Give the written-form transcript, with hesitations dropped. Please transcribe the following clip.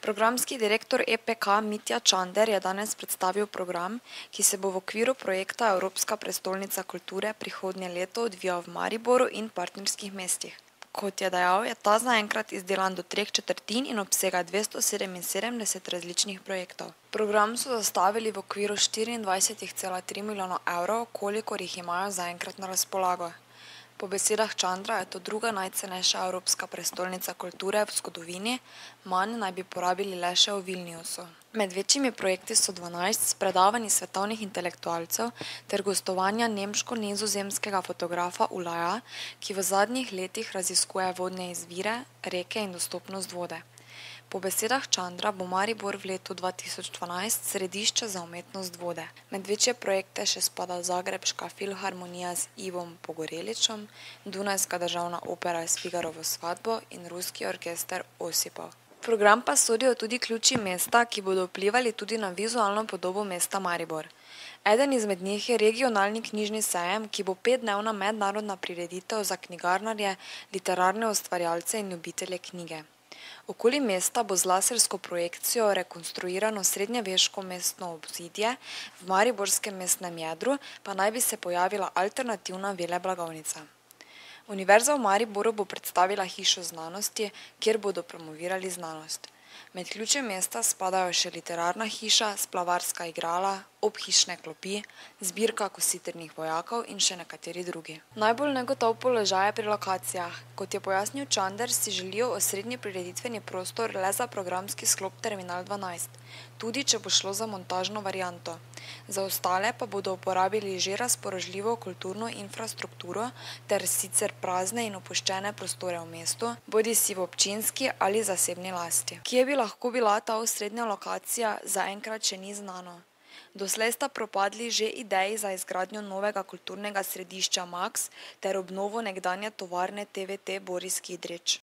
Programski direktor EPK Mitja Čander je danes predstavil program, ki se bo v okviru projekta Evropska prestolnica kulture prihodnje leto odvijal v Mariboru in partnerskih mestih. Kot je dejal, je ta zaenkrat izdelan do 3/4 in obsega 277 različnih projektov. Program so zastavili v okviru 24,3 milijona evrov, kolikor jih imajo zaenkrat na razpolago. Po besedah Čandra je to druga najcenejša Evropska prestolnica kulture v zgodovini, manj naj bi porabili le še v Vilniusu. Med večjimi projekti so 12 s predavanji svetovnih intelektualcev ter gostovanja nemško-nizozemskega fotografa Ulaja, ki v zadnjih letih raziskuje vodne izvire, reke in dostopnost vode. Po besedah Čandra bo Maribor v letu 2012 središče za umetnost vode. Med večje projekte še spada Zagrebška filharmonija z Ivom Pogoreličem, Dunajska državna opera s Figarovo svatbo in Ruski orkester Osipov. V program pa sodijo tudi ključi mesta, ki bodo vplivali tudi na vizualno podobo mesta Maribor. Eden izmed njih je regionalni knjižni sejem, ki bo 5-dnevna mednarodna prireditev za knjigarnarje, literarne ustvarjalce in ljubitelje knjige. Okoli mesta bo z lasersko projekcijo rekonstruirano srednjeveško mestno obzidje, v mariborskem mestnem jedru pa naj bi se pojavila alternativna veleblagovnica. Univerza v Mariboru bo predstavila hišo znanosti, kjer bodo promovirali znanost. Med ključe mesta spadajo še literarna hiša, splavarska igrala, obhišne klopi, zbirka kositrnih vojakov in še nekateri drugi. Najbolj negotov položaj je pri lokacijah. Kot je pojasnil Čander, si želijo osrednji prireditveni prostor le za programski sklop Terminal 12, tudi če bo šlo za montažno varianto. Za ostale pa bodo uporabili že razpoložljivo kulturno infrastrukturo ter sicer prazne in opuščene prostore v mestu, bodisi v občinski ali zasebni lasti. Kje bi lahko bila ta osrednja lokacija, zaenkrat še ni znano. Doslej sta propadli že ideji za izgradnjo novega kulturnega središča Maks ter obnovo nekdanje tovarne TVT Boris Kidrič.